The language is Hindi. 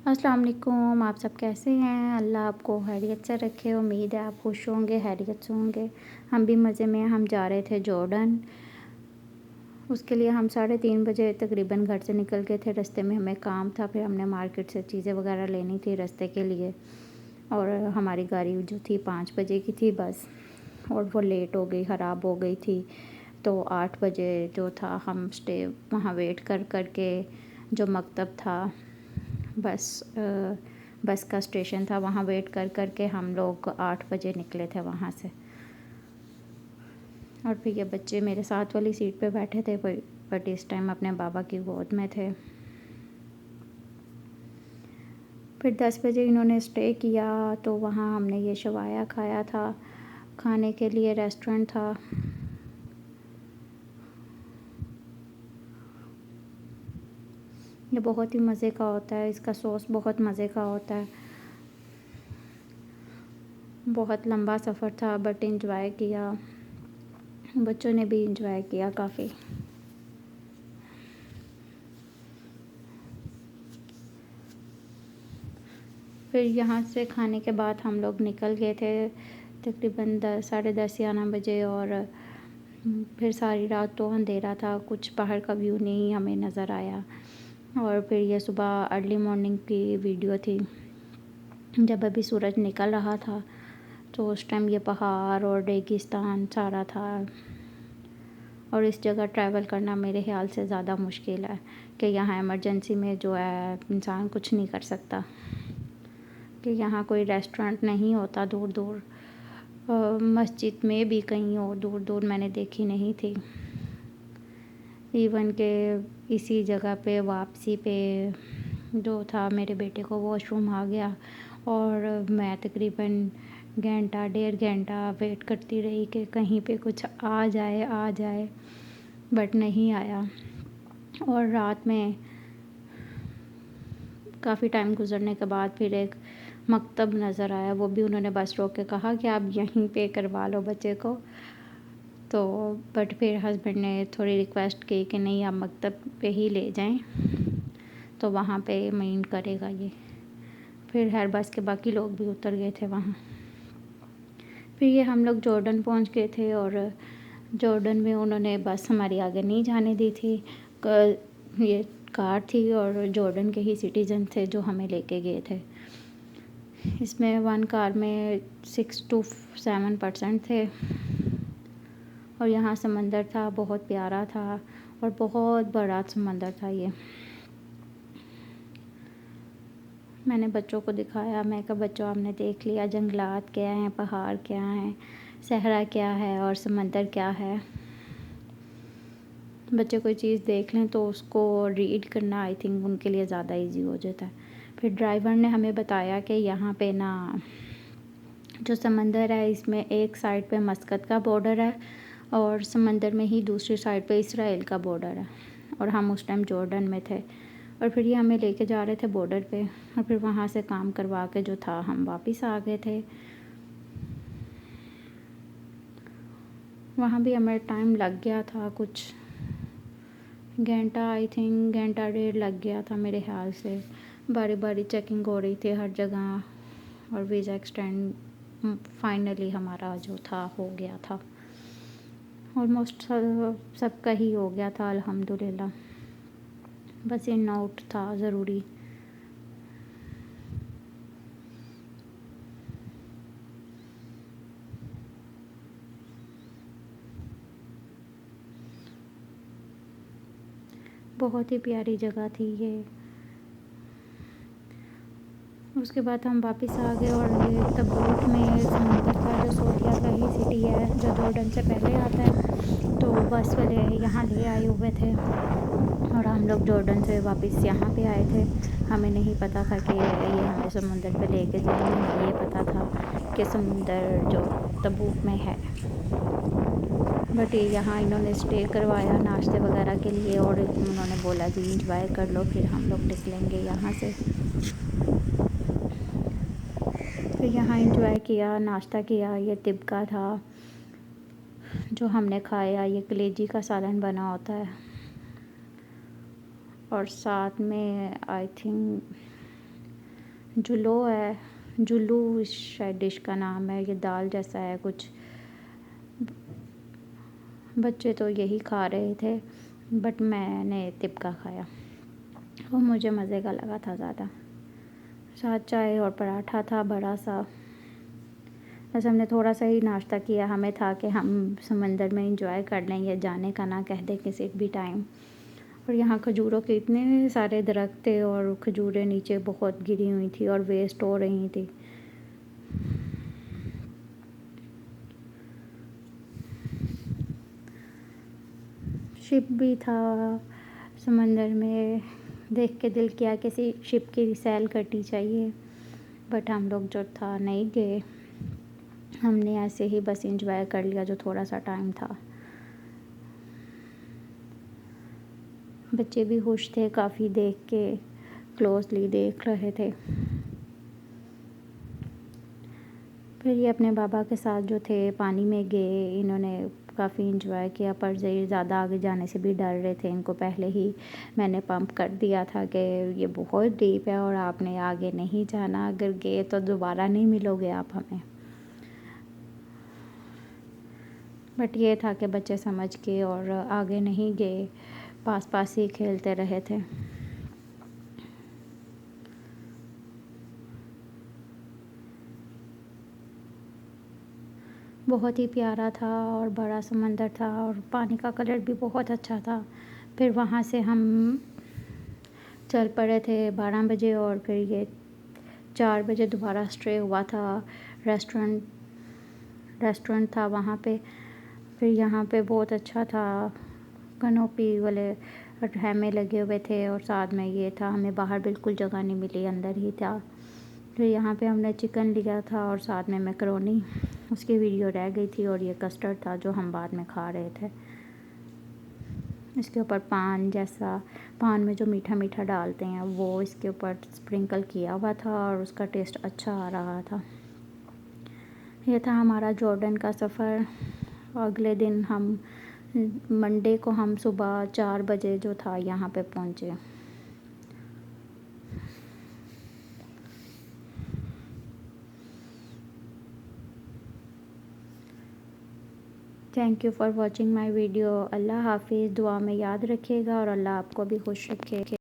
अस्सलाम वालेकुम। आप सब कैसे हैं? अल्लाह आपको खैरियत से रखे। उम्मीद है आप खुश होंगे, खैरियत से होंगे। हम भी मज़े में हैं। हम जा रहे थे जॉर्डन। उसके लिए हम 3:30 बजे तकरीबन घर से निकल गए थे। रास्ते में हमें काम था, फिर हमने मार्केट से चीज़ें वगैरह लेनी थी रास्ते के लिए। और हमारी गाड़ी जो थी 5 बजे की थी बस, और वो लेट हो गई, ख़राब हो गई थी। तो 8 बजे जो था हम स्टे वहाँ वेट कर के, जो मकतब था, बस का स्टेशन था, वहाँ वेट कर के हम लोग 8 बजे निकले थे वहाँ से। और फिर ये बच्चे मेरे साथ वाली सीट पे बैठे थे, बट इस टाइम अपने बाबा की गोद में थे। फिर 10 बजे इन्होंने स्टे किया, तो वहाँ हमने ये शवाया खाया था। खाने के लिए रेस्टोरेंट था। ये बहुत ही मज़े का होता है, इसका सॉस बहुत मज़े का होता है। बहुत लंबा सफ़र था बट इंजॉय किया, बच्चों ने भी इंजॉय किया काफ़ी। फिर यहाँ से खाने के बाद हम लोग निकल गए थे तकरीबन 10 साढ़े 10 11 बजे। और फिर सारी रात तो अंधेरा था, कुछ बाहर का व्यू नहीं हमें नज़र आया। और फिर ये सुबह अर्ली मॉर्निंग की वीडियो थी, जब अभी सूरज निकल रहा था, तो उस टाइम ये पहाड़ और रेगिस्तान सारा था। और इस जगह ट्रैवल करना मेरे ख़्याल से ज़्यादा मुश्किल है, कि यहाँ इमरजेंसी में जो है इंसान कुछ नहीं कर सकता, कि यहाँ कोई रेस्टोरेंट नहीं होता दूर दूर। मस्जिद में भी कहीं और दूर दूर मैंने देखी नहीं थी। इवन के इसी जगह पे वापसी पे जो था, मेरे बेटे को वॉशरूम आ गया और मैं तकरीबन घंटा 1.5 घंटा वेट करती रही कि कहीं पे कुछ आ जाए, बट नहीं आया। और रात में काफ़ी टाइम गुज़रने के बाद फिर एक मकतब नज़र आया, वो भी उन्होंने बस रोक के कहा कि आप यहीं पे करवा लो बच्चे को। तो बट फिर हस्बैंड ने थोड़ी रिक्वेस्ट की कि नहीं, आप मकतब पे ही ले जाएं, तो वहाँ पे मेंटेन करेगा ये। फिर हर बस के बाकी लोग भी उतर गए थे वहाँ। फिर ये हम लोग जॉर्डन पहुँच गए थे, और जॉर्डन में उन्होंने बस हमारी आगे नहीं जाने दी थी। ये कार थी और जॉर्डन के ही सिटीज़न थे जो हमें लेके गए थे। इसमें 1 कार में 6 to 7% थे। और यहाँ समंदर था, बहुत प्यारा था और बहुत बड़ा समंदर था ये। मैंने बच्चों को दिखाया, मैं कहा बच्चों आपने देख लिया जंगलात क्या हैं, पहाड़ क्या हैं, सहरा क्या है और समंदर क्या है। बच्चे कोई चीज़ देख लें तो उसको रीड करना आई थिंक उनके लिए ज़्यादा इजी हो जाता है। फिर ड्राइवर ने हमें बताया कि यहाँ पे ना, जो समंदर है इसमें एक साइड पे मस्कत का बॉर्डर है और समंदर में ही दूसरी साइड पे इसराइल का बॉर्डर है। और हम उस टाइम जॉर्डन में थे, और फिर ये हमें लेके जा रहे थे बॉर्डर पे, और फिर वहाँ से काम करवा के जो था हम वापस आ गए थे। वहाँ भी हमें टाइम लग गया था, कुछ घंटा, आई थिंक घंटा 1.5 लग गया था मेरे ख्याल से। बारी बारी चेकिंग हो रही थी हर जगह, और वीज़ा एक्सटेंड फाइनली हमारा जो था हो गया था। ऑलमोस्ट सबका ही हो गया था अल्हम्दुलिल्लाह। बस इन आउट था ज़रूरी। बहुत ही प्यारी जगह थी ये। उसके बाद हम वापस आ गए, और ये तबूक में समंदर था, जो सोरिया का ही सिटी है, जो जॉर्डन से पहले आता है। तो बस वाले यहाँ ले आए हुए थे, और हम लोग जॉर्डन से वापस यहाँ पे आए थे। हमें नहीं पता था कि ये हमें समुंदर पे लेके जाएंगे, हमें ये पता था कि समुंदर जो तबूक में है। बट ये यहाँ इन्होंने स्टे करवाया नाश्ते वगैरह के लिए, और उन्होंने बोला जी इंजॉय कर लो, फिर हम लोग निकलेंगे यहाँ से। फिर यहाँ इंजॉय किया, नाश्ता किया। ये तिबका था जो हमने खाया, ये कलेजी का सालन बना होता है, और साथ में आई थिंक जुलो है, जुलू शायद डिश का नाम है, ये दाल जैसा है कुछ। बच्चे तो यही खा रहे थे बट मैंने तिपका खाया, वो मुझे मज़े का लगा था ज़्यादा। साथ चाय और पराठा था बड़ा सा। बस हमने थोड़ा सा ही नाश्ता किया, हमें था कि हम समंदर में इंजॉय कर लें, या जाने का ना कह दें किसी भी टाइम। और यहाँ खजूरों के इतने सारे दरख्त थे और खजूरें नीचे बहुत गिरी हुई थी और वेस्ट हो रही थी। शिप भी था समंदर में, देख के दिल किया किसी शिप की सैल करनी चाहिए, बट हम लोग जो था नहीं गए। हमने ऐसे ही बस इंजॉय कर लिया जो थोड़ा सा टाइम था। बच्चे भी खुश थे, काफ़ी देख के क्लोजली देख रहे थे। फिर ये अपने बाबा के साथ जो थे पानी में गए, इन्होंने काफ़ी इंजॉय किया, पर ज़्यादा आगे जाने से भी डर रहे थे। इनको पहले ही मैंने पंप कर दिया था कि ये बहुत डीप है और आपने आगे नहीं जाना, अगर गए तो दोबारा नहीं मिलोगे आप हमें। बट ये था कि बच्चे समझ के और आगे नहीं गए, पास पास ही खेलते रहे थे। बहुत ही प्यारा था और बड़ा समंदर था और पानी का कलर भी बहुत अच्छा था। फिर वहाँ से हम चल पड़े थे 12 बजे और फिर ये 4 बजे दोबारा स्टे हुआ था। रेस्टोरेंट था वहाँ पे। फिर यहाँ पे बहुत अच्छा था, कनोपी वाले खेमे लगे हुए थे और साथ में ये था, हमें बाहर बिल्कुल जगह नहीं मिली, अंदर ही था। फिर यहाँ पे हमने चिकन लिया था और साथ में मैकरोनी, उसकी वीडियो रह गई थी, और ये कस्टर्ड था जो हम बाद में खा रहे थे। इसके ऊपर पान जैसा, पान में जो मीठा मीठा डालते हैं वो इसके ऊपर स्प्रिंकल किया हुआ था और उसका टेस्ट अच्छा आ रहा था। ये था हमारा जॉर्डन का सफ़र। अगले दिन हम मंडे को हम सुबह 4 बजे जो था यहाँ पे पहुँचे। Thank you for watching my video. Allah हाफिज़। दुआ में याद रखिएगा और अल्लाह आपको भी खुश रखे।